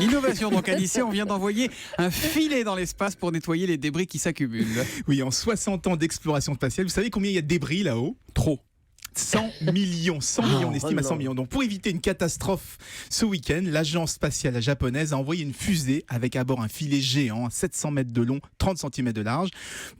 L'innovation, donc à Nice, on vient d'envoyer un filet dans l'espace pour nettoyer les débris qui s'accumulent. Oui, en 60 ans d'exploration spatiale, vous savez combien il y a de débris là-haut ? Trop. 100 millions, on estime à 100 millions. Donc pour éviter une catastrophe ce week-end, l'agence spatiale japonaise a envoyé une fusée avec à bord un filet géant, 700 mètres de long, 30 cm de large,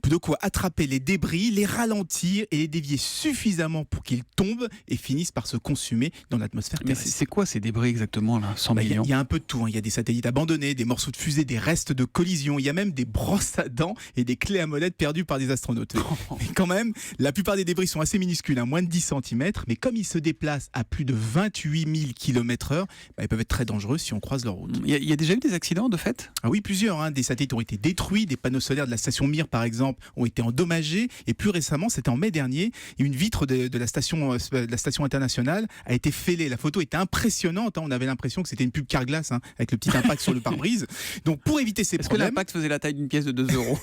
de quoi attraper les débris, les ralentir et les dévier suffisamment pour qu'ils tombent et finissent par se consumer dans l'atmosphère Mais terrestre. c'est quoi ces débris exactement là, 100 Il millions y a un peu de tout, hein. Il y a des satellites abandonnés, des morceaux de fusée, des restes de collisions, il y a même des brosses à dents et des clés à molette perdues par des astronautes. Mais quand même, la plupart des débris sont assez minuscules, moins de 10 cm, mais comme ils se déplacent à plus de 28 000 km/h, ils peuvent être très dangereux si on croise leur route. Il y a déjà eu des accidents de fait ? Ah oui, plusieurs. Des satellites ont été détruits, des panneaux solaires de la station Mir par exemple ont été endommagés, et plus récemment, c'était en mai dernier, une vitre de la station internationale a été fêlée. La photo était impressionnante, on avait l'impression que c'était une pub Carglass avec le petit impact sur le pare-brise. Donc pour éviter ces Est-ce problèmes... que l'impact faisait la taille d'une pièce de 2 euros ?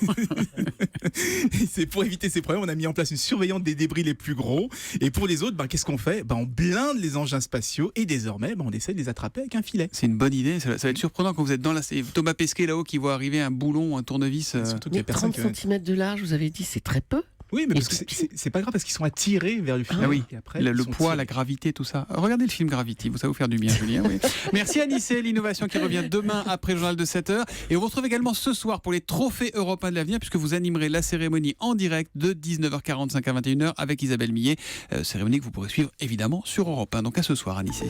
C'est pour éviter ces problèmes, on a mis en place une surveillance des débris les plus gros, et pour les autres, qu'est-ce qu'on fait ? On blinde les engins spatiaux et désormais on essaie de les attraper avec un filet. C'est une bonne idée, ça va être surprenant quand vous êtes dans la... Thomas Pesquet là-haut qui voit arriver un boulon, un tournevis. Surtout qu'il y a Mais personne 30 cm de large, vous avez dit, c'est très peu. Oui, mais parce que c'est pas grave parce qu'ils sont attirés vers le filet. Ah oui, et après, le ils sont poids, tirés. la gravité, tout ça. Regardez le film Gravity, ça va vous faire du bien, Julien. Oui. Merci à Nice, l'innovation qui revient demain après le journal de 7h. Et on vous retrouve également ce soir pour les trophées européens de l'avenir, puisque vous animerez la cérémonie en direct de 19h45 à 21h avec Isabelle Millet. Cérémonie que vous pourrez suivre évidemment sur Europe 1. Donc à ce soir à Nice.